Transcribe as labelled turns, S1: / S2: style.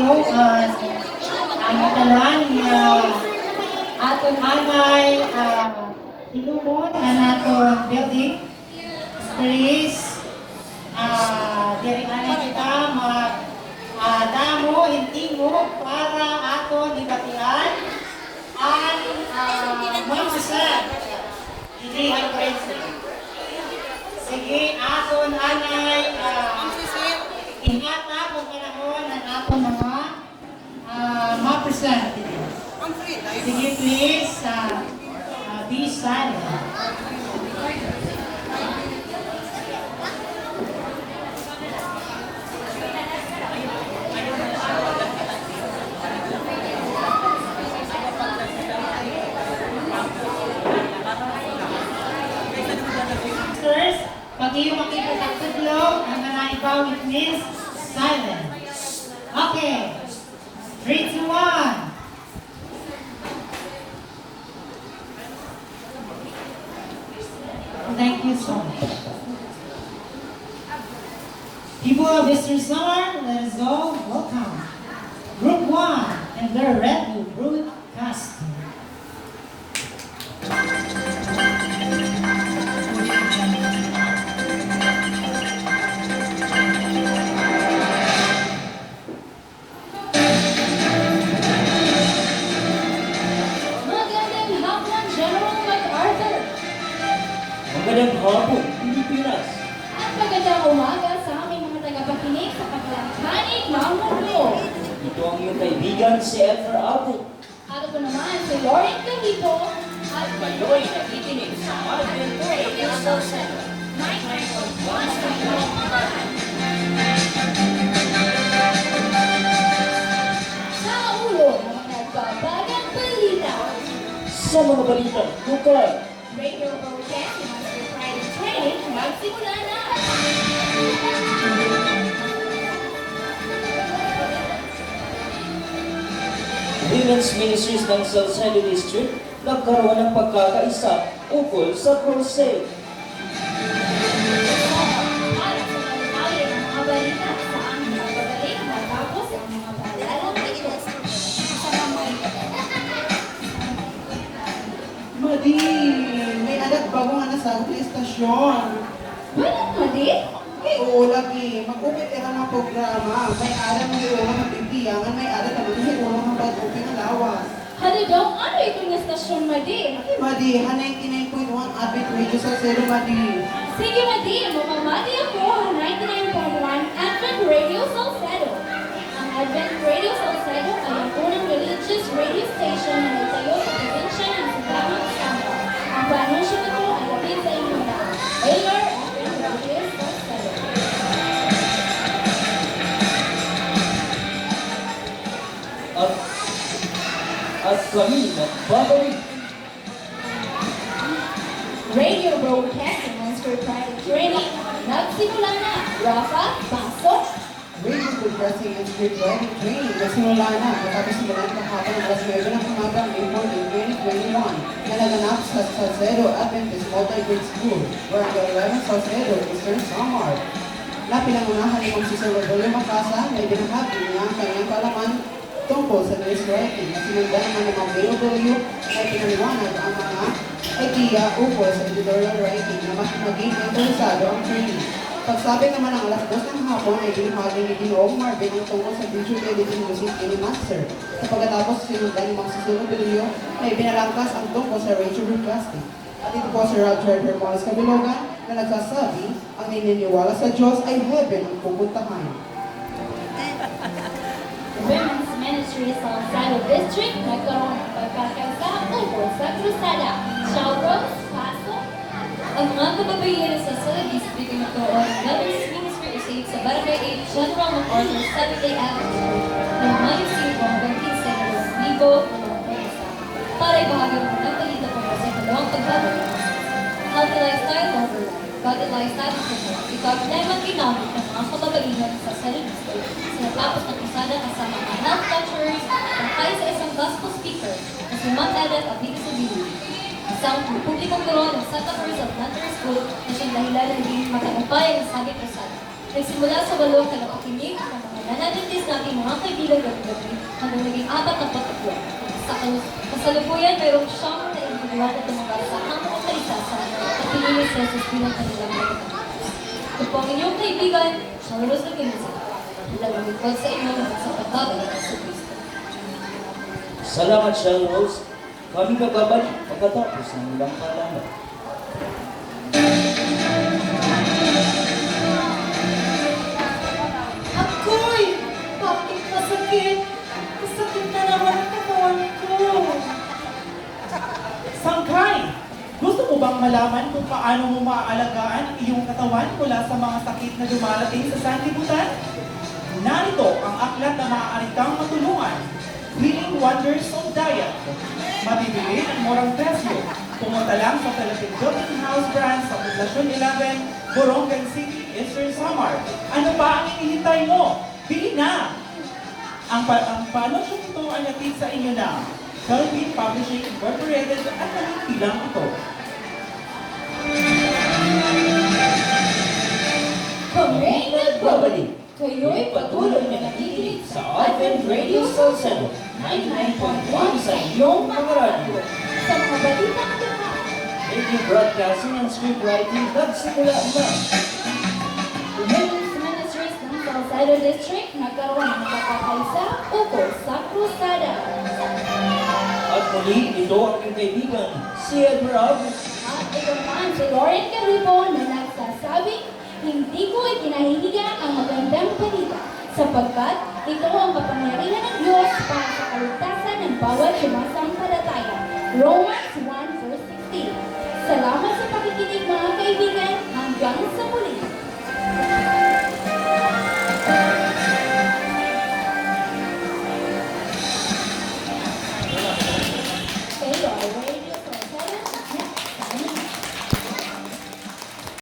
S1: tinuan ang italan nga aton anay ilumon na naton building. Please, diri anay kita damo intingog para aton ibatian ang magsusad. Hindi ang prinsip. Sige, aton anay ingata kung panahon ang aton mga ma-present. Sige, please, be silent. First, pag iyo makita sa tudlo, ang nanaibaw it means silent. Okay. 3, 2, 1. Thank you so much. People of Eastern Summer, let us go. Welcome. Group 1 and their Red Bull Broadcasting.
S2: Magandang hapon, Pilipinas!
S3: At magandang umaga sa aming mga tagapakinig sa Paglantanig ng Mundo.
S2: Ito ang iyong kaibigan si Edgar Apo.
S3: At ako naman si Lauren Cavito at
S2: Kayo'y nakikinig sa Marvel Radio Station
S3: 99.1. Sa ulo ng mga nagbabagang balita.
S2: Sa mga balita, lokal.
S3: Radio Broadcasting Master Friday Training magsimula na.
S2: Women's Ministries ng Salcedo District nagkaroon ng pagkakaisa ukol sa crusade.
S3: Para sa detalye ng mga balita sa aming pagbabalik matapos ang mga paalalang ito.
S4: Madi, may anak bagong anak sa istasyon.
S3: Walang mali?
S4: Oo, lagi. Mag-upit ka ng programa. May alam ng iulang ng bibiyangan, may alam naman ng iulang ng pag-upit ng lawas.
S3: Hali daw, ano ito yung estasyon, Madi?
S4: Madi, 99.1 Advent Radio sa Zero, Madi.
S3: Sige, Madi, mamamati ako ang 99.1 Advent Radio Salcedo. Ang Advent Radio Salcedo ay ang unang religious radio station na nagtayo sa probinsya ng Silangang Samar. Ang panunsyo nito ay lapit sa inyo na Mayor Advent Radio Salcedo.
S2: At kami nagbabalik.
S3: Radio Broadcasting Monster Private Training, nagsimula na. Rafa, pasok.
S4: Radio Broadcasting and Street Driving Training nagsimula na matapos simulan kahapon ng alas 9 ng umaga ng April 2021 na naganap sa Salcedo Adventist Multi-Grade School, Barangay 11, Salcedo, Eastern Samar. Na pinangunahan ni Mong Cicero Rollo Macasa na ibinahagi niya ang kanyang kalaman tungkol sa news writing na sinundan naman ng mga BOW na pinaliwanag ang mga idea ukol sa editorial writing na mas maging interesado ang training. Pagsabi naman ng alas 2 ng hapon ay binahagi ni Ginoong Marvin ang tungkol sa video editing music ni Master. Sa pagkatapos sinundan ni Mang Cicero Rollo na ibinalangkas ang tungkol sa radio broadcasting. At ito po si Roger Hermoles Cabilogan na nagsasabi ang nininiwala sa Diyos ay heaven ang pupuntahan.
S3: Women's Ministry sa Salcedo District nagkaroon ng pagkakaisa ukol sa krusada. Shoutouts, pasok. Ang mga kababaihan sa Salcedo District ay nagkaroon ng Women's Ministry Crusade sa Barangay 8 General MacArthur 7th Avenue ng Mayo 5 hanggang 15 na Ligo para ibahagi mo ng balita po sa dalawang pagbabalit. Healthy lifestyle overload. Healthy lifestyle overload. Ikaw ay mag-ginamit ng mga kababaihan sa Salcedo District. Sinatapos ng usada kasama mga health lecturers at tayo sa isang gospel speaker na si Ma'am Edith Abita Sabili. Isang publikong guro ng Santa Cruz Elementary School na siyang dahilan na naging matagumpay ang sabit usada. Nagsimula sa 8 kalapakinig ng mga Nananigtis natin mga kaibigan gabi hanggang naging 43. Sa kasalukuyan, mayroong siyang na individual na tumagal sa hamon na isa sa at pinili si Jesus bilang kanilang nagtatapos. Ito po ang inyong kaibigan, Charles na Kinsa. Lalangikod sa inyo sa pagbabalik ng Kristo.
S2: Salamat, Charles. Kami babalik pagkatapos ng ilang palaman.
S1: Ako'y! Bakit masakit? Masakit na naman ang katawan ko. Sangkay! Gusto mo bang malaman kung paano mo maaalagaan ang iyong katawan mula sa mga sakit na dumarating sa sanlibutan? Narito ang aklat na maaari kang matulungan. Healing Wonders of Diet. Mabibili ng murang presyo. Pumunta lang sa Philippine Building House Branch sa Poblacion 11, Borongan City, Eastern Samar. Ano pa ang hinihintay mo? Bili na! Ang panusyong ito ay natid sa inyo na Philippine Publishing Incorporated at hindi lang ito.
S2: Kami nagbabalik.
S3: Kayo'y
S2: Patuloy na nakikinig sa Advent Radio Salcedo 99.1 sa iyong mga radyo.
S3: Sa mga balita ng lahat.
S2: Radio broadcasting and scriptwriting nagsimula na.
S3: Women's Ministries ng Salcedo District nagkaroon ng pagkakaisa ukol sa krusada.
S2: At muli, ito ang iyong kaibigan, si Edward.
S3: At ito naman si Lauren Caribo na nagsasabing, hindi ko ikinahihiga ang magandang balita sapagkat ito ang kapangyarihan ng Diyos para sa kaligtasan ng bawat sumasampalataya. Romans